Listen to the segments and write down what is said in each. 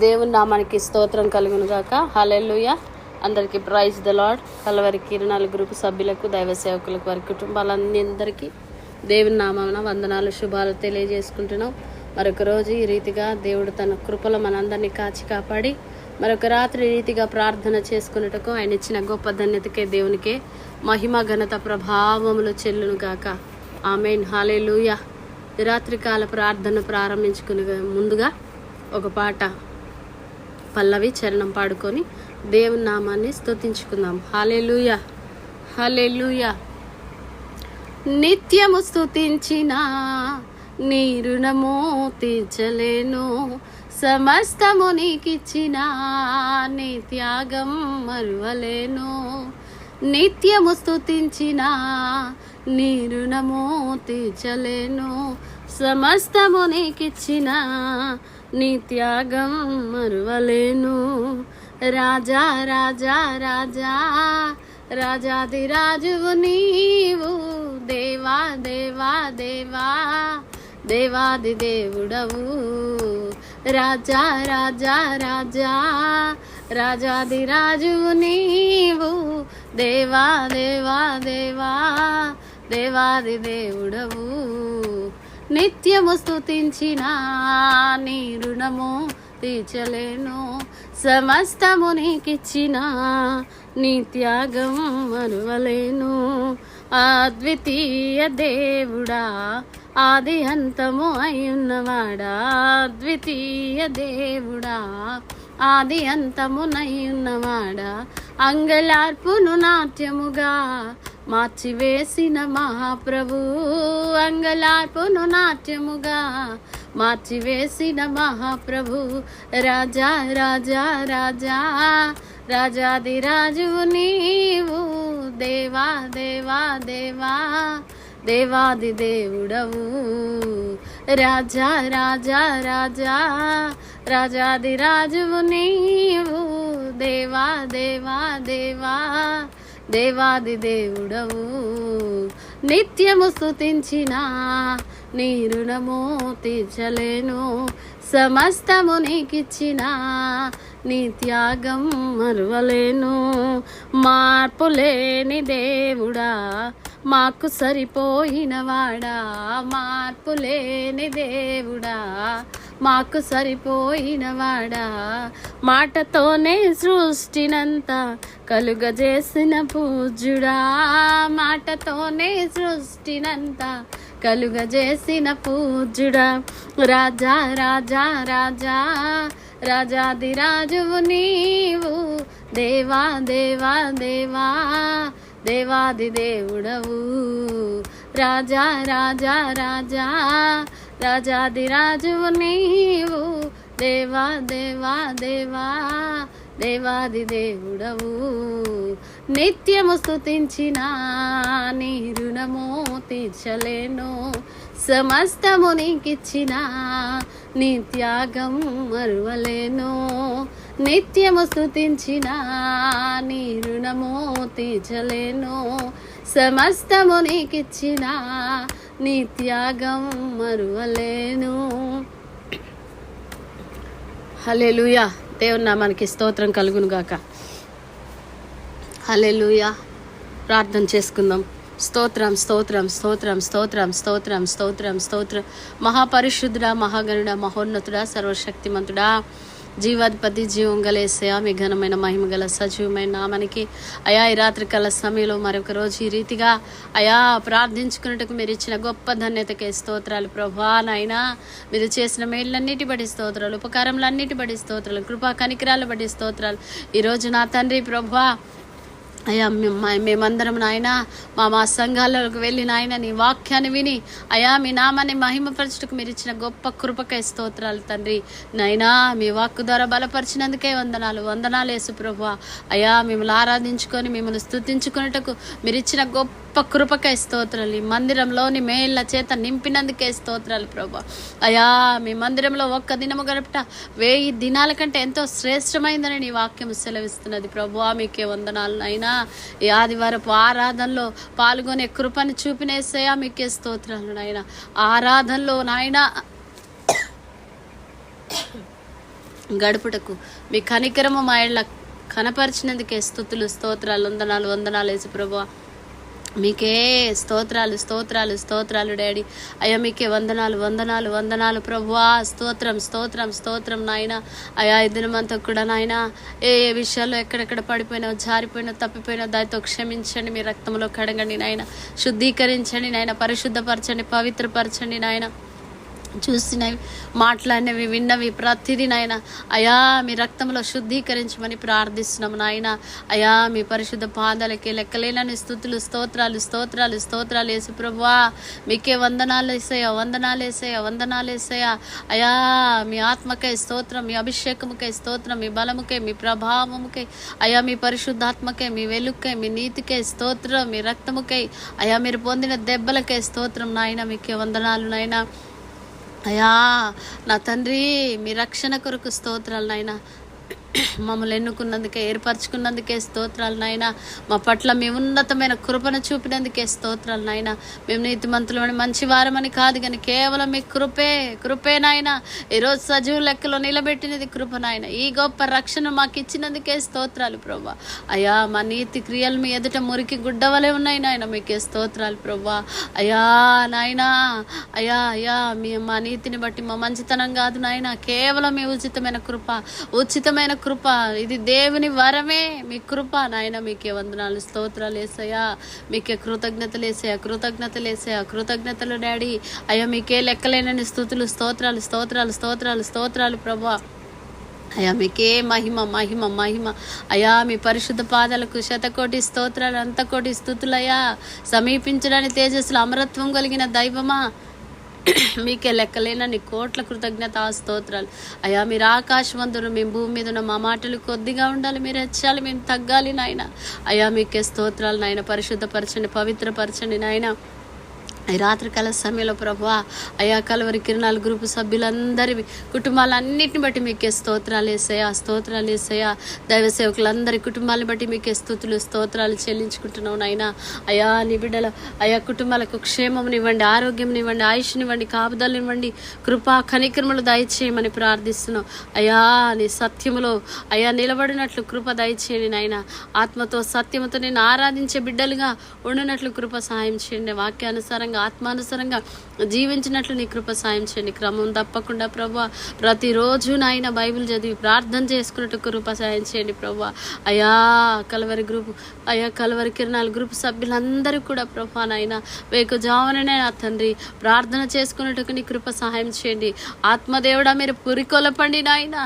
దేవుని నామానికి స్తోత్రం కలుగును గాక. హల్లెలూయా. అందరికీ ప్రైజ్ ద లార్డ్. కలవరి కిరణాల గ్రూపు సభ్యులకు, దైవ సేవకులకు, వారి కుటుంబాలందరికీ దేవుని నామాన వందనాలు, శుభాలు తెలియజేసుకుంటున్నాం. మరొక రోజు ఈ రీతిగా దేవుడు తన కృపలో మనందరినీ కాచి కాపాడి మరొక రాత్రి రీతిగా ప్రార్థన చేసుకున్నట్టుకు ఆయన ఇచ్చిన గొప్ప ధన్యతకే దేవునికే మహిమ, ఘనత, ప్రభావములు చెల్లును గాక. ఆమేన్. హల్లెలూయా. ఈ రాత్రికాల ప్రార్థన ప్రారంభించుకునే ముందుగా ఒక పాట పల్లవి చరణం పాడుకొని దేవుని నామాన్ని స్తుతించుకుందాం. హల్లెలూయా, హల్లెలూయా. నిత్యము స్తుతించిన నీ రుణము తీర్చలేను, సమస్తము నీకిచ్చిన నీ త్యాగం మరువలేను. నిత్యము స్తుతించిన నీ రుణము తీర్చలేను, సమస్తము నీకిచ్చిన నీ త్యాగం మరువలేను. రాజా రాజా రాజా రాజాది రాజువు నీవు, దేవా దేవా దేవా దేవాది దేవుడవు. రాజా రాజా రాజా రాజాది రాజువు నీవు, దేవా దేవా దేవా దేవాది దేవుడవు. నిత్యము స్తుతించిన నీ రుణము తీర్చలేను, సమస్తము నీకిచ్చిన నీ త్యాగం మరువలేను. అద్వితీయ దేవుడా, ఆది అంతము అయ్యున్నవాడా, అద్వితీయ దేవుడా, ఆది అంతమునయ్యున్నవాడా, అంగలార్పును నాట్యముగా మార్చివేసిన మహాప్రభు, అంగలార్పును నాట్యముగా మార్చివేసిన మహాప్రభు. రాజా రాజా రాజా రాజాది రాజువు నీవు, దేవా దేవా దేవా దేవాది దేవుడవు. రాజా రాజా రాజా రాజాది రాజువు నీవు, దేవా దేవా దేవా దేవాది దేవుడవు. నిత్యము స్తుతించిన నీ రుణము తీర్చలేను, సమస్తము నీకిచ్చిన నీ త్యాగం మరువలేను. మార్పులేని దేవుడా, మాకు సరిపోయినవాడా, మార్పులేని దేవుడా, మాకు సరిపోయినవాడా, మాటతోనే సృష్టినంతా కలుగజేసిన పూజ్యుడా, మాటతోనే సృష్టినంతా కలుగజేసిన పూజ్యుడా. రాజా రాజా రాజా రాజాది రాజువు నీవు, దేవా దేవా దేవా దేవాది దేవుడవు. రాజా రాజా రాజా రాజాది రాజువు నీవు, దేవా దేవా దేవా దేవాది దేవుడవు. నిత్యము స్తుతించిన నీ రుణము తీర్చలేను, సమస్తము నీకిచ్చిన నీ త్యాగం మరువలేను. నిత్యము స్తుతించిన నీ రుణము తీర్చలేను, సమస్తము నీకిచ్చిన నీ త్యాగం మరువలేను. హల్లెలూయా. దేవుని నామానికి స్తోత్రం కలుగును గాక. హల్లెలూయా. ప్రార్థన చేసుకుందాం. స్తోత్రం స్తోత్రం స్తోత్రం స్తోత్రం స్తోత్రం స్తోత్రం స్తోత్రం. మహాపరిశుద్ధుడా, మహాగణుడ, మహోన్నతుడా, సర్వశక్తిమంతుడా, జీవాధిపతి, జీవం గలేసయా, మీ ఘనమైన మహిమ గల సజీవమైన నామానికి అయా ఈ రాత్రికాల సమయంలో మరొక రోజు ఈ రీతిగా అయా ప్రార్థించుకున్నట్టుకు మీరు ఇచ్చిన గొప్ప ధన్యతకే స్తోత్రాలు ప్రభా. నాయనా, మీరు చేసిన మేళ్ళన్నిటి బడి స్తోత్రాలు, ఉపకారములన్నిటి బడి స్తోత్రాలు, కృపా కనికరాలు బడి స్తోత్రాలు. ఈరోజు నా తండ్రి ప్రభా అయ్యా, మేమందరం నాయన మా సంఘాలకు వెళ్ళి నాయన నీ వాక్యాన్ని విని అయా మీ నామాన్ని మహిమపరచుటకు మీరు ఇచ్చిన గొప్ప కృపకై స్తోత్రాలు తండ్రి. నాయనా, మీ వాక్కు ద్వారా బలపరిచినందుకే వందనాలు, వందనాలు యేసు ప్రభువా. అయా, మిమ్మల్ని ఆరాధించుకొని మిమ్మల్ని స్తుతించుకున్నట్టుకు మీరు ఇచ్చిన గొప్ప కృపకై స్తోత్రాలు. ఈ మందిరంలోని మేళ్ళ చేత నింపినందుకే స్తోత్రాలు ప్రభా. అయా, మీ మందిరంలో ఒక్క దినము గడపట 1000 దినాల కంటే ఎంతో శ్రేష్టమైందని నీ వాక్యం సెలవిస్తున్నది ప్రభువా. మీకే వందనాలు నాయనా. ఈ ఆదివారపు ఆరాధనలో పాల్గొనే కృపను చూపిన యేసయ్యా మీకే స్తోత్రాలు నాయన. ఆరాధనలో నాయన గడుపుటకు మీ కనికరము మా ఇళ్ళ కనపరిచినందుకే స్తుతులు, స్తోత్రాలు, వందనాలు, వందనాలు యేసు ప్రభువా. మీకే స్తోత్రాలు, స్తోత్రాలు, స్తోత్రాలు డాడీ. అయ్యా మీకే వందనాలు, వందనాలు, వందనాలు ప్రభువా. స్తోత్రం, స్తోత్రం, స్తోత్రం నాయన. అయ్యా ఈ దినమంతా కూడా నాయన ఏ విషయాల్లో ఎక్కడెక్కడ పడిపోయినా, జారిపోయినా, తప్పిపోయినా దానితో క్షమించండి. మీ రక్తంలో కడగండి నాయన. శుద్ధీకరించండి నాయన. పరిశుద్ధపరచండి, పవిత్రపరచండి నాయన. చూసినవి, మాట్లాడినవి, విన్నవి ప్రతిదీ నాయన అయా మీ రక్తంలో శుద్ధీకరించమని ప్రార్థిస్తున్నాము నాయన. అయా మీ పరిశుద్ధ పాదాలకి లెక్కలేనని స్తుతులు, స్తోత్రాలు, స్తోత్రాలు, స్తోత్రాలు యేసు ప్రభువా. మీకే వందనాలు యేసయ్యా, వందనాలు యేసయ్యా, వందనాలు యేసయ్యా. అయా మీ ఆత్మకై స్తోత్రం, మీ అభిషేకముకై స్తోత్రం, మీ బలముకై, మీ ప్రభావముకై, అయా మీ పరిశుద్ధాత్మకై, మీ వెలుగుకై, మీ నీతికై స్తోత్రం, మీ రక్తముకై, అయా మీరు పొందిన దెబ్బలకై స్తోత్రం నాయన. మీకే వందనాలు నాయన. అయా నా తండ్రి మీ రక్షణ కొరకు స్తోత్రాలు నాయన. మమ్మల్ని ఎన్నుకున్నందుకే, ఏర్పరచుకున్నందుకే స్తోత్రాలు నాయన. మా పట్ల మీ ఉన్నతమైన కృపను చూపినందుకే స్తోత్రాలు నాయన. మేము నీతిమంతులమని, మంచి వారమని కాదు కానీ కేవలం మీ కృపే నాయన. ఈరోజు సజీవ లెక్కలో నిలబెట్టినది కృప నాయన. ఈ గొప్ప రక్షణ మాకు ఇచ్చినందుకే స్తోత్రాలు ప్రభా. అయ్యా మా నీతి క్రియలు మీ ఎదుట మురికి గుడ్డవలే ఉన్నాయి నాయన. మీకే స్తోత్రాలు ప్రభా. అయ్యా నాయన అయ్యా అయ్యా మా నీతిని బట్టి, మా మంచితనం కాదు నాయన, కేవలం మీ ఉచితమైన కృప, ఉచితమైన కృప. ఇది దేవుని వరమే, మీ కృప నాయన. మీకే వందనాలు, స్తోత్రాలు యేసయ్యా. మీకే కృతజ్ఞతలు యేసయ్యా, కృతజ్ఞతలు యేసయ్యా, కృతజ్ఞతలు డాడీ. అయ్యా మీకే లెక్కలేనని స్తుతులు, స్తోత్రాలు, స్తోత్రాలు, స్తోత్రాలు, స్తోత్రాలు ప్రభా. అయ్యా మీకే మహిమ, మహిమ, మహిమ. అయ్యా మీ పరిశుద్ధ పాదాలకు శతకోటి స్తోత్రాలు, అంతకోటి స్తుతులయ్యా. సమీపించడానికి తేజస్సులు అమరత్వం కలిగిన దైవమా, మీకే లెక్కలేనని కోట్ల కృతజ్ఞత స్తోత్రాలు. అయ్యా మీరు ఆకాశవంతులు, మేము భూమి మీద ఉన్న మా మాటలు కొద్దిగా ఉండాలి, మీరు హెచ్చాలి, మేము తగ్గాలి నాయన. అయ్యా మీకే స్తోత్రాలు నాయన. పరిశుద్ధపరచండి, పవిత్రపరచండి నాయన. ఈ రాత్రికాల సమయంలో ప్రభువా అయా కల్వరి కిరణాల గ్రూపు సభ్యులందరి కుటుంబాలన్నిటిని బట్టి మీకే స్తోత్రాలు యేసయ్యా, స్తోత్రాలు యేసయ్యా. దైవ సేవకులందరి కుటుంబాలను బట్టి మీకే స్తుతులు, స్తోత్రాలు చెల్లించుకుంటున్నావు నాయన. అయా నీ బిడ్డల అయా కుటుంబాలకు క్షేమమునివ్వండి, ఆరోగ్యంనివ్వండి, ఆయుష్నివ్వండి, కాపుదలనివ్వండి, కృపా కనికరములు దయచేయమని ప్రార్థిస్తున్నావు. అయా నీ సత్యములో అయా నిలబడినట్లు కృప దయచేయండి నాయన. ఆత్మతో సత్యముతో నేను ఆరాధించే బిడ్డలుగా ఉండినట్లు కృప సహాయం చేయండి. వాక్యానుసారంగా, ఆత్మానుసారంగా జీవించినట్లు నీ కృప సాయం చేయండి. క్రమం తప్పకుండా ప్రభువా ప్రతిరోజు నాయన బైబిల్ చదివి ప్రార్థన చేసుకున్నట్టు కృప సాయం చేయండి ప్రభువా. అయా కల్వరి గ్రూపు అయా కల్వరి కిరణాల గ్రూపు సభ్యులందరూ కూడా ప్రభువా నాయన వేకుజాముననే నా తండ్రి ప్రార్థన చేసుకున్నట్టుకు నీ కృప సహాయం చేయండి. ఆత్మదేవుడా మీరు పురికొలపండి నాయన.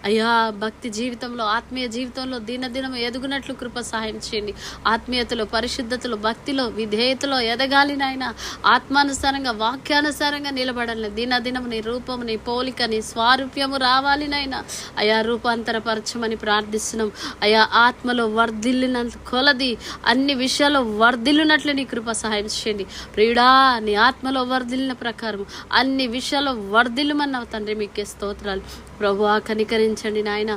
అయ్యా భక్తి జీవితంలో, ఆత్మీయ జీవితంలో దినదినం ఎదుగునట్లు కృప సహాయం చేయండి. ఆత్మీయతలో, పరిశుద్ధతలో, భక్తిలో, విధేయతలో ఎదగాలి నాయన. ఆత్మానుసారంగా, వాక్యానుసారంగా నిలబడాలి. దినదినం నీ రూపము, నీ పోలిక, నీ స్వారూప్యము రావాలి నాయన. అయా రూపాంతరపరచమని ప్రార్థిస్తున్నాం. అయా ఆత్మలో వర్ధిల్లినంత కొలది అన్ని విషయాల్లో వర్ధిల్లునట్లు నీ కృప సహాయం చేయండి. ప్రియుడా నీ ఆత్మలో వర్ధిల్లిన ప్రకారం అన్ని విషయాల్లో వర్ధిల్లుమన్నావు తండ్రి. మీకే స్తోత్రాలు ప్రభువా. కనికరించండి నాయన,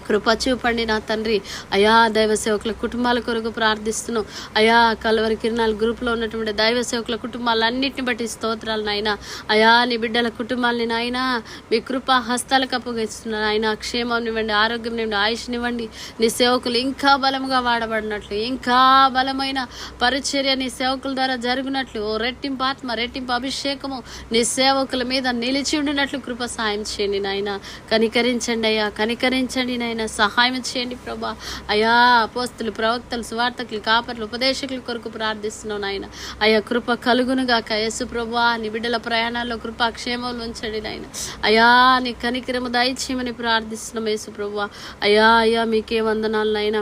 కృప చూపండి నా తండ్రి. అయా దైవ సేవకుల కుటుంబాల కొరకు ప్రార్థిస్తున్నాం. అయా కల్వరి కిరణాల గ్రూప్లో ఉన్నటువంటి దైవ సేవకుల కుటుంబాలన్నింటిని బట్టి స్తోత్రాలు నాయన. అయా నీ బిడ్డల కుటుంబాలని నాయన మీ కృపా హస్తాలకు అప్పగిస్తున్నాను ఆయన. క్షేమంనివ్వండి, ఆరోగ్యంనివ్వండి, ఆయుష్నివ్వండి. నీ సేవకులు ఇంకా బలముగా వాడబడినట్లు, ఇంకా బలమైన పరిచర్య నీ సేవకుల ద్వారా జరుగునట్లు, ఓ రెట్టింపు ఆత్మ, రెట్టింపు అభిషేకము నీ సేవకుల మీద నిలిచి ఉండినట్లు కృప సాయం చేయండి నాయన. కనికరించండి అయ్యా, కనికరించండి నాయన. సహాయం చేయండి ప్రభా. అయా అపోస్తులు, ప్రవక్తలు, సువార్తకులు, కాపర్లు, ఉపదేశకుల కొరకు ప్రార్థిస్తున్నావు నాయన. అయా కృప కలుగునుగాక యేసు ప్రభా. నీ బిడ్డల ప్రయాణాల్లో కృపా క్షేమం ఉంచండి నాయన. అయా నీ కనికరము దయచేయమని ప్రార్థిస్తున్నాం యేసు ప్రభా. అయా అయా మీకే వందనాలు నాయన.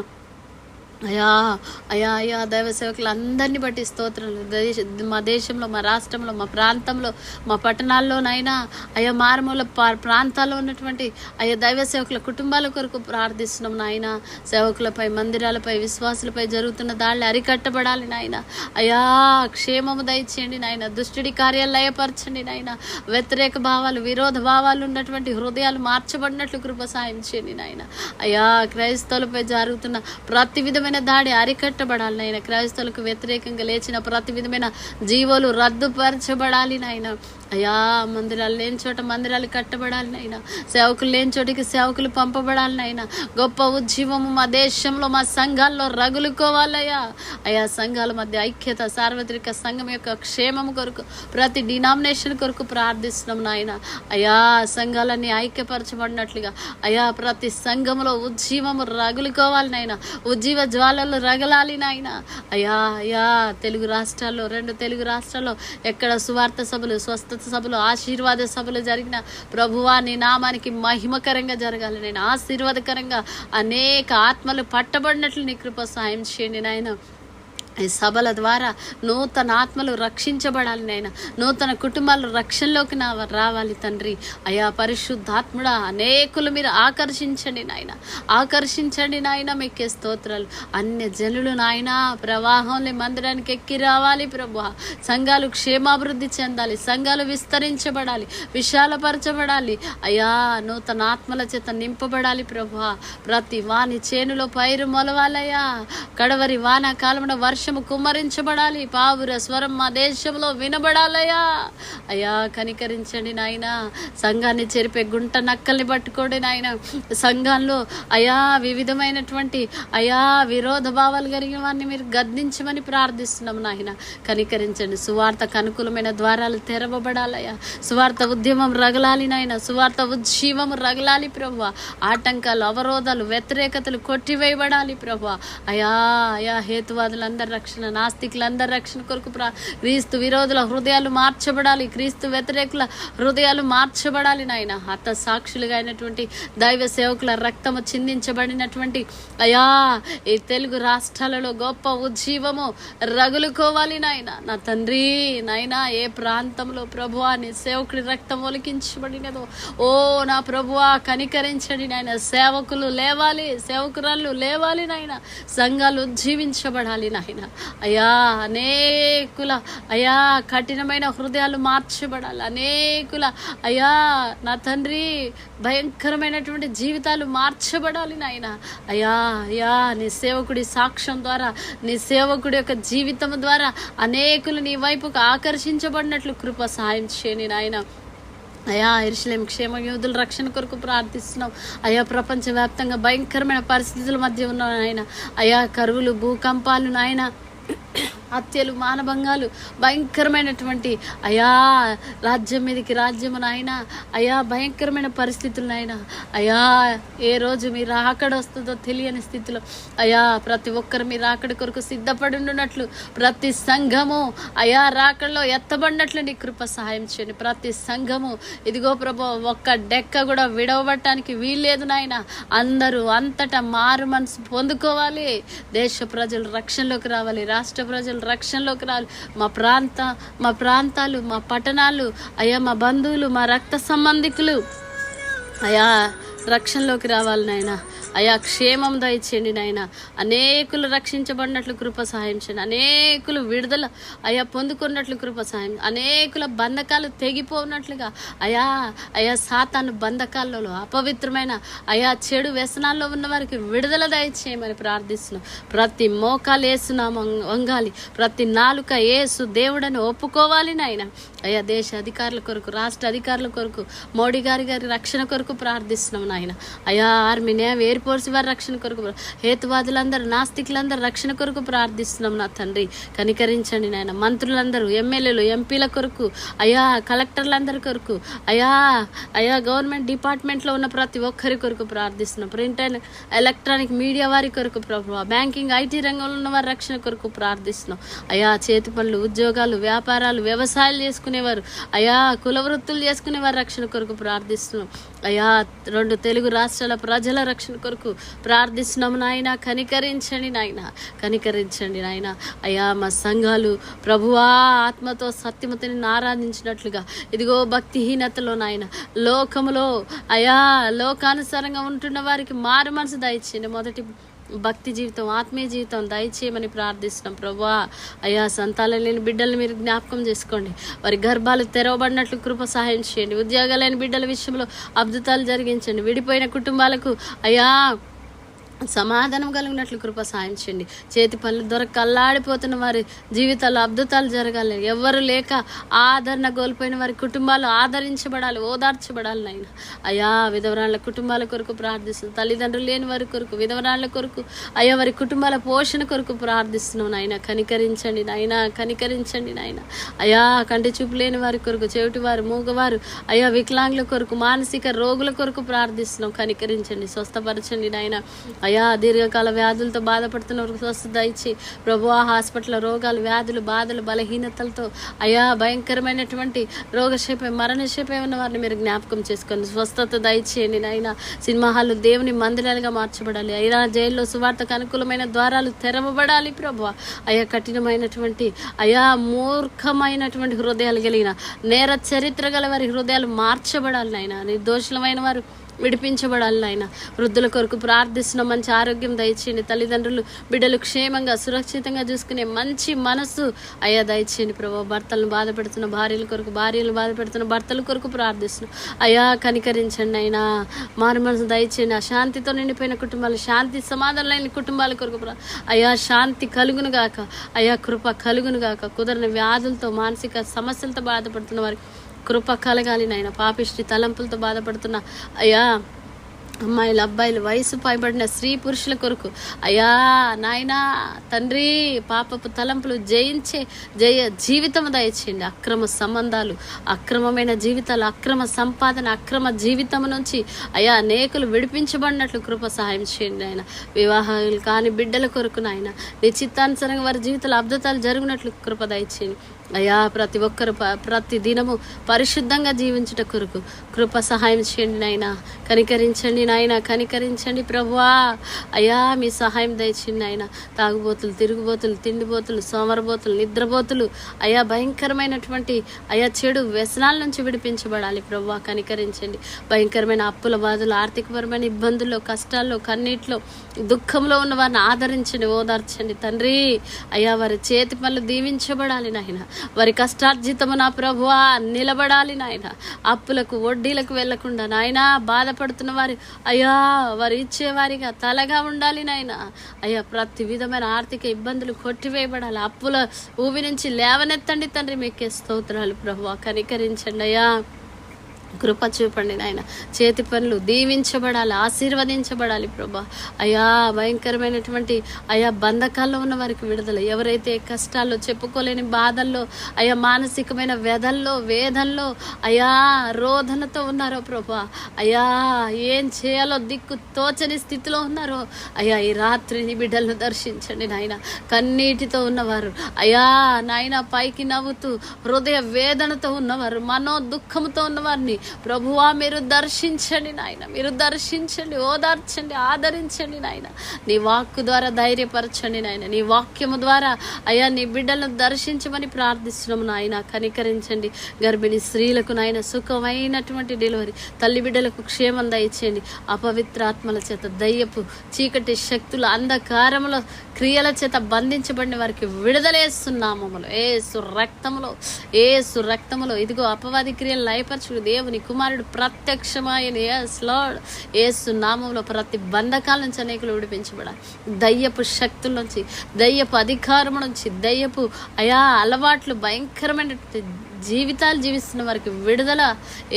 అయా అయా అయా దైవ సేవకులు అందరినీ బట్టి స్తోత్రాలు. మా దేశంలో, మా రాష్ట్రంలో, మా ప్రాంతంలో, మా పట్టణాల్లోనైనా అయా మారుమూల ప్రాంతాల్లో ఉన్నటువంటి అయా దైవ సేవకుల కుటుంబాల కొరకు ప్రార్థిస్తున్నాం నాయన. సేవకులపై, మందిరాలపై, విశ్వాసులపై జరుగుతున్న దాళ్ళు అరికట్టబడాలి నాయన. అయా క్షేమము దయచేయండి నాయన. దుష్టుడి కార్యాలు లయపరచండి నాయన. వ్యతిరేక భావాలు, విరోధ భావాలు ఉన్నటువంటి హృదయాలు మార్చబడినట్లు కృప సాయం చేయండి నాయన. అయా క్రైస్తవులపై జరుగుతున్న ప్రతి విధమైన దాడి అరికట్టబడాలి నాయన. క్రైస్తవులకు వ్యతిరేకంగా లేచిన ప్రతి విధమైన జీవోలు రద్దుపరచబడాలి నాయన. అయా మందిరాలు లేని చోట మందిరాలు కట్టబడాలి నైనా, సేవకులు లేని చోటికి సేవకులు పంపబడాలి నైనా. గొప్ప ఉజ్జీవము మా దేశంలో మా సంఘాల్లో రగులుకోవాలయ్యా. అయా సంఘాల మధ్య ఐక్యత, సార్వత్రిక సంఘం యొక్క క్షేమము కొరకు, ప్రతి డినామినేషన్ కొరకు ప్రార్థిస్తున్నాం నాయన. అయా సంఘాలన్నీ ఐక్యపరచబడినట్లుగా అయా ప్రతి సంఘంలో ఉజ్జీవము రగులుకోవాలి నాయన, ఉజ్జీవ జ్వాలలు రగలాలి నాయన. అయా అయా తెలుగు రాష్ట్రాల్లో, 2 తెలుగు రాష్ట్రాల్లో ఎక్కడ సువార్త సభలు, స్వస్థత సభలు, ఆశీర్వాద సభలు జరిగిన ప్రభువా నీ నామానికి మహిమకరంగా జరగాలి నేను, ఆశీర్వాదకరంగా అనేక ఆత్మలు పట్టబడినట్లు నీ కృప సాయం చేయండి నాయన. ఈ సభల ద్వారా నూతన ఆత్మలు రక్షించబడాలి నాయన, నూతన కుటుంబాలు రక్షణలోకి రావాలి తండ్రి. అయా పరిశుద్ధాత్ముడా అనేకులు మీరు ఆకర్షించండి నాయన, ఆకర్షించండి నాయన. మీకే స్తోత్రాలు. అన్య జనులు నాయన ప్రవాహంలో మందిరానికి ఎక్కి రావాలి ప్రభు. సంఘాలు క్షేమాభివృద్ధి చెందాలి, సంఘాలు విస్తరించబడాలి, విశాలపరచబడాలి. అయా నూతన ఆత్మల చేత నింపబడాలి ప్రభు. ప్రతి వాని చేనులో పైరు మొలవాలయ్యా. కడవరి వానాకాలంలో వర్షము కుమ్మరించబడాలి, పావుర స్వరం మా దేశంలో వినబడాలయ్యా. అయ్యా కనికరించండి నాయన. సంఘాన్ని చెరిపే గుంట నక్కల్ని పట్టుకోండి నాయన. సంఘంలో అయా వివిధమైనటువంటి అయా విరోధ భావాలు కలిగిన వారిని మీరు గద్దించమని ప్రార్థిస్తున్నాం నాయన. కనికరించండి. సువార్తకు అనుకూలమైన ద్వారాలు తెరవబడాలయ్యా. సువార్త ఉద్యమం రగలాలి నాయన, సువార్త ఉజ్జీవము రగలాలి ప్రభు. ఆటంకాలు, అవరోధాలు, వ్యతిరేకతలు కొట్టివేయబడాలి ప్రభు. అయా అయా హేతువాదులందరూ రక్షణ, నాస్తికులందరి రక్షణ కొరకు క్రీస్తు విరోధుల హృదయాలు మార్చబడాలి, క్రీస్తు వ్యతిరేకుల హృదయాలు మార్చబడాలి నాయన. హత సాక్షులుగా అయినటువంటి దైవ సేవకుల రక్తము చిందించబడినటువంటి అయా ఈ తెలుగు రాష్ట్రాలలో గొప్ప ఉజ్జీవము రగులుకోవాలి నాయన. నా తండ్రి నాయన ఏ ప్రాంతంలో ప్రభువా నీ సేవకుడి రక్తం ఒలికించబడినదో ఓ నా ప్రభువా కనికరించండి నాయన. సేవకులు లేవాలి, సేవకురాళ్ళు లేవాలి నాయన. సంఘాలు ఉజ్జీవించబడాలి నాయన. అయా అనేకుల అయా కఠినమైన హృదయాలు మార్చబడాలి, అనేకుల అయా నా తండ్రి భయంకరమైనటువంటి జీవితాలు మార్చబడాలి నాయన. అయా అయా నీ సేవకుడి సాక్ష్యం ద్వారా, నీ సేవకుడి యొక్క జీవితం ద్వారా అనేకులు నీ వైపుకు ఆకర్షించబడినట్లు కృప సహాయం చేయని నాయన. అయా యెరూషలేము క్షేమ యోధుల రక్షణ కొరకు ప్రార్థిస్తున్నాం. అయా ప్రపంచవ్యాప్తంగా భయంకరమైన పరిస్థితుల మధ్య ఉన్నాం నాయన. అయా కరువులు, భూకంపాలు నాయన, హత్యలు, మానభంగాలు, భయంకరమైనటువంటి అయా రాజ్యం మీదకి రాజ్యము నాయన. అయా భయంకరమైన పరిస్థితులు నాయన. అయా ఏ రోజు మీ రాకడ వస్తుందో తెలియని స్థితిలో అయా ప్రతి ఒక్కరు మీ రాకడ కొరకు సిద్ధపడి ఉన్నట్లు, ప్రతి సంఘము అయా రాకడలో ఎత్తబడినట్లు నీ కృప సహాయం చేయండి. ప్రతి సంఘము ఇదిగో ప్రభు ఒక్క డెక్క కూడా విడవబట్టడానికి వీల్లేదు నాయన. అందరూ అంతటా మారు మనసు పొందుకోవాలి. దేశ ప్రజలు రక్షణలోకి రావాలి, రాష్ట్ర ప్రజలు రక్షణలోకి రావాలి. మా ప్రాంతాలు, మా పట్టణాలు అయ్యా, మా బంధువులు, మా రక్త సంబంధికులు అయా రక్షణలోకి రావాలి నాయన. అయా క్షేమం దయచేయండి నాయన. అనేకులు రక్షించబడినట్లు కృప సహాయం చేయండి. అనేకులు విడుదల అయా పొందుకున్నట్లు కృప సహాయం, అనేకుల బంధకాలు తెగిపోనట్లుగా అయా అయా సాతాను బంధకాలలో, అపవిత్రమైన అయా చెడు వ్యసనాల్లో ఉన్న వారికి విడుదల దయచేయమని ప్రార్థిస్తున్నాం. ప్రతి మోకాలు యేసునామం వంగాలి, ప్రతి నాలుక యేసు దేవుడని ఒప్పుకోవాలి నాయన. అయా దేశ అధికారుల కొరకు, రాష్ట్ర అధికారుల కొరకు, మోడీ గారి రక్షణ కొరకు ప్రార్థిస్తున్నాం నాయన. అయా ఆర్మీ, నేవీ, ఎయిర్ ఫోర్స్ వారి రక్షణ కొరకు, హేతువాదులందరూ, నాస్తికులందరూ రక్షణ కొరకు ప్రార్థిస్తున్నాం నా తండ్రి. కనికరించండి నాయన. మంత్రులందరూ, ఎమ్మెల్యేలు, ఎంపీల కొరకు అయా, కలెక్టర్లందరి కొరకు అయా అయా గవర్నమెంట్ డిపార్ట్మెంట్లో ఉన్న ప్రతి ఒక్కరి కొరకు ప్రార్థిస్తున్నాం. ప్రింట్ అండ్ ఎలక్ట్రానిక్ మీడియా వారి కొరకు ప్రభు, బ్యాంకింగ్, ఐటీ రంగంలో ఉన్న వారి రక్షణ కొరకు ప్రార్థిస్తున్నాం. అయా చేతి పనులు, ఉద్యోగాలు, వ్యాపారాలు, వ్యవసాయాలు చేసుకునేవారు అయా, కుల వృత్తులు చేసుకునే వారి రక్షణ కొరకు ప్రార్థిస్తున్నాం. అయా 2 తెలుగు రాష్ట్రాల ప్రజల రక్షణ కొరకు ప్రార్థిస్తున్నాము నాయన. కనికరించండి నాయన, కనికరించండి నాయన. అయా మా సంఘాలు ప్రభువా ఆత్మతో సత్యమతో ఆరాధించినట్లుగా ఇదిగో భక్తిహీనతలో నాయన, లోకములో అయా లోకానుసారంగా ఉంటున్న వారికి మారు మనసు దయచేయండి. మొదటి భక్తి జీవితం, ఆత్మీయ జీవితం దయచేయమని ప్రార్థిస్తున్నాం ప్రభువా. అయా సంతానం లేని బిడ్డలు మీరు జ్ఞాపకం చేసుకోండి, వారి గర్భాలు తెరవబడినట్లు కృప సహాయం చేయండి. ఉద్యోగాలు లేని బిడ్డల విషయంలో అద్భుతాలు జరిగించండి. విడిపోయిన కుటుంబాలకు అయా సమాధానం కలిగినట్లు కృప సాయం చేయండి. చేతి పనులు దొరక అల్లాడిపోతున్న వారి జీవితాల్లో అద్భుతాలు జరగాలి. ఎవరు లేక ఆదరణ కోల్పోయిన వారి కుటుంబాలు ఆదరించబడాలి, ఓదార్చబడాలి నాయన. అయా విధవరాళ్ళ కుటుంబాల కొరకు ప్రార్థిస్తున్నాం. తల్లిదండ్రులు లేని వారి కొరకు, విధవరాళ్ళ కొరకు, అయ్యా వారి కుటుంబాల పోషణ కొరకు ప్రార్థిస్తున్నాం నాయన. కనికరించండి నాయన, కనికరించండి నాయన. అయా కంటి చూపు లేని వారి కొరకు, చెవిటివారు, మూగవారు, అయా వికలాంగుల కొరకు, మానసిక రోగుల కొరకు ప్రార్థిస్తున్నాం. కనికరించండి, స్వస్థపరచండి నాయన. అయా దీర్ఘకాల వ్యాధులతో బాధపడుతున్న స్వస్థత ఇచ్చి ప్రభువా, హాస్పిటల్ రోగాలు, వ్యాధులు, బాధలు, బలహీనతలతో అయా భయంకరమైనటువంటి రోగశేపై, మరణశేపై ఉన్న వారిని మీరు జ్ఞాపకం చేసుకొని స్వస్థత దయచేయండి నాయన. సినిమా హాలు దేవుని మందిరాలుగా మార్చబడాలి. అయినా జైల్లో సువార్తకు అనుకూలమైన ద్వారాలు తెరవబడాలి ప్రభువా. అయా కఠినమైనటువంటి, అయా మూర్ఖమైనటువంటి హృదయాలు కలిగిన, నేర చరిత్ర గల వారి హృదయాలు మార్చబడాలి నాయన. నిర్దోషులమైన వారు విడిపించబడాలి నాయన. వృద్ధుల కొరకు ప్రార్థిస్తున్న మంచి ఆరోగ్యం దయచేయండి. తల్లిదండ్రులు బిడ్డలు క్షేమంగా సురక్షితంగా చూసుకునే మంచి మనసు అయ్యా దయచేయండి ప్రభావ. భర్తలను బాధపెడుతున్న భార్యల కొరకు, భార్యలు బాధపెడుతున్న భర్తల కొరకు ప్రార్థిస్తున్నాం. అయ్యా కనికరించండి అయినా. మారు మనసు దయచేయండి. అశాంతితో నిండిపోయిన కుటుంబాలు, శాంతి సమాధానం లేని కుటుంబాల కొరకు అయ్యా శాంతి కలుగును గాక, అయ్యా కృప కలుగును గాక. కుదరని వ్యాధులతో, మానసిక సమస్యలతో బాధపడుతున్న వారికి కృప కలగాలి నాయన. పాపిష్టి తలంపులతో బాధపడుతున్న అయ్యా అమ్మాయిలు, అబ్బాయిలు, వయసు పైబడిన స్త్రీ పురుషుల కొరకు అయ్యా నాయనా తండ్రి, పాపపు తలంపులు జయించే జీవితం దయచేయండి. అక్రమ సంబంధాలు, అక్రమమైన జీవితాలు, అక్రమ సంపాదన, అక్రమ జీవితం నుంచి అయ్యా అనేకులు విడిపించబడినట్లు కృప సహాయం చేయండి నాయన. వివాహాలు కాని బిడ్డల కొరకు నాయన నీ చిత్తానుసారంగా వారి జీవితాలు అద్భుతాలు జరిగినట్లు కృప దయచేయండి అయ్యా. ప్రతి ఒక్కరు ప్రతి దినము పరిశుద్ధంగా జీవించుట కొరకు కృప సహాయం చేయండి నాయన. కనికరించండి నాయన, కనికరించండి ప్రభువా. అయ్యా మీ సహాయం దయచేయండి నాయన. తాగుబోతులు, తిరుగుబోతులు, తిండిబోతులు, సోమరబోతులు, నిద్రబోతులు అయ్యా భయంకరమైనటువంటి అయ్యా చెడు వ్యసనాల నుంచి విడిపించబడాలి ప్రభువా. కనికరించండి. భయంకరమైన అప్పుల బాధలు, ఆర్థికపరమైన ఇబ్బందుల్లో, కష్టాల్లో, కన్నీటిలో, దుఃఖంలో ఉన్న వారిని ఆదరించండి, ఓదార్చండి తండ్రి. అయ్యా వారి చేతి పనులు దీవించబడాలి నాయన. వారి కష్టార్జితము నా ప్రభువా నిలబడాలి నాయన. అప్పులకు, వడ్డీలకు వెళ్లకుండా నాయన బాధపడుతున్న వారి అయ్యా వారు ఇచ్చేవారిగా తలగా ఉండాలి నాయన. అయ్యా ప్రతి విధమైన ఆర్థిక ఇబ్బందులు కొట్టివేయబడాలి. అప్పుల ఊవి నుంచి లేవనెత్తండి తండ్రి. మీకే స్తోత్రాలు ప్రభువా. కనికరించండి అయ్యా. కృప చూపండి నాయన. చేతి పనులు దీవించబడాలి, ఆశీర్వదించబడాలి ప్రభా. అయ్యా భయంకరమైనటువంటి అయా బంధకాల్లో ఉన్న వారికి విడుదల. ఎవరైతే కష్టాల్లో, చెప్పుకోలేని బాధల్లో, అయా మానసికమైన వ్యధల్లో, వేదల్లో, అయా రోధనతో ఉన్నారో ప్రభా, అయా ఏం చేయాలో దిక్కు తోచని స్థితిలో ఉన్నారో అయ్యా ఈ రాత్రి నీ బిడ్డలను దర్శించండి నాయన. కన్నీటితో ఉన్నవారు అయ్యా నాయన, పైకి నవ్వుతూ హృదయ వేదనతో ఉన్నవారు, మనో దుఃఖంతో ఉన్నవారిని ప్రభువా మీరు దర్శించండి నాయన. మీరు దర్శించండి, ఓదార్చండి, ఆదరించండి నాయన. నీ వాక్కు ద్వారా ధైర్యపరచండి నాయన. నీ వాక్యము ద్వారా అయ్యా నీ బిడ్డలను దర్శించమని ప్రార్థిస్తున్నాము నాయన. కనికరించండి. గర్భిణీ స్త్రీలకు నాయన సుఖమైనటువంటి డెలివరీ, తల్లి బిడ్డలకు క్షేమం దయచేయండి. అపవిత్రాత్మల చేత, దయ్యపు చీకటి శక్తుల అంధకారముల క్రియల చేత బంధించబడిన వారికి విడుదలేస్తున్నామములు ఏసు రక్తములో, ఏసు రక్తములో. ఇదిగో అపవాది క్రియలు లయపరచుడు దేవుని కుమారుడు ప్రత్యక్షమాయన యేసు నామములో ప్రతి బంధకాల నుంచి అనేకులు విడిపించబడాలి. దయ్యపు శక్తుల నుంచి, దయ్యపు అధికారం నుంచి, దయ్యపు అయా అలవాట్లు, భయంకరమైన జీవితాలు జీవిస్తున్న వారికి విడుదల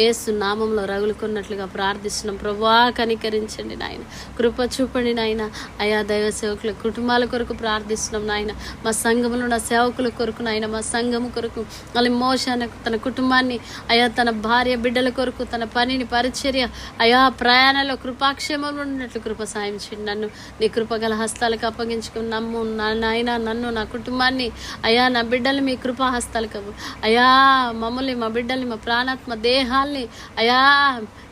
యేసు నామంలో రగులుకున్నట్లుగా ప్రార్థిస్తున్నాం ప్రభువా. కనికరించండి నాయన. కృప చూపండి నాయన. అయా దైవ సేవకుల కుటుంబాల కొరకు ప్రార్థిస్తున్నాం నాయన. మా సంఘములో ఉన్న సేవకుల కొరకు నాయన, మా సంఘము కొరకు మళ్ళీ మోషాన తన కుటుంబాన్ని అయా తన భార్య బిడ్డల కొరకు, తన పనిని, పరిచర్య అయా ప్రయాణంలో కృపాక్షేమంలో ఉన్నట్లు కృప సాయం చేయండి. నన్ను నీ కృపగల హస్తాలకు అప్పగించుకుని నాయన నన్ను, నా కుటుంబాన్ని అయా నా బిడ్డలు మీ కృపా హస్తాలకు అయా మమ్మల్ని, మా బిడ్డల్ని, మా ప్రాణాత్మ దేహాల్ని అయా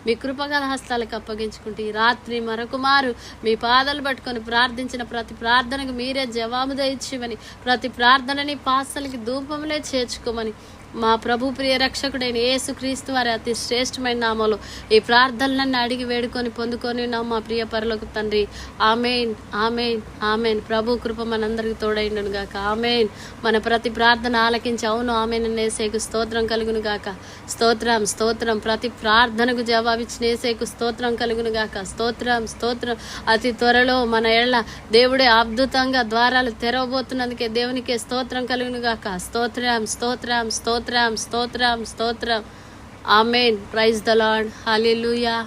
మీ కృపగల హస్తాలకు అప్పగించుకుంటే ఈ రాత్రి మరొక మారు మీ పాదాలు పట్టుకొని ప్రార్థించిన ప్రతి ప్రార్థనకు మీరే జవాబు దయచేయమని, ప్రతి ప్రార్థనని పాసలకి ధూపంలో చేర్చుకోమని మా ప్రభు ప్రియ రక్షకుడైన యేసుక్రీస్తు వారి అతి శ్రేష్టమైన నామములో ఈ ప్రార్థనలన్నీ అడిగి వేడుకొని పొందుకొని ఉన్నాం మా ప్రియ పరలోక తండ్రి. ఆమేన్, ఆమేన్, ఆమేన్. ప్రభు కృప మనందరికి తోడైండును గాక. ఆమేన్. మన ప్రతి ప్రార్థన ఆలకించి అవును ఆమేన్ అన్న యేసేకు స్తోత్రం కలుగును గాక. స్తోత్రం, స్తోత్రం. ప్రతి ప్రార్థనకు జవాబిచ్చిన యేసేకు స్తోత్రం కలుగును గాక. స్తోత్రం, స్తోత్రం. అతి త్వరలో మన ఎళ్ళ దేవుడే అద్భుతంగా ద్వారాలు తెరవబోతున్నందుకే దేవునికే స్తోత్రం కలుగును గాక. స్తోత్రం, స్తోత్రం, స్తోత్రం, స్తోత్రం, స్తోత్రం. Amen. Praise the lord. Hallelujah.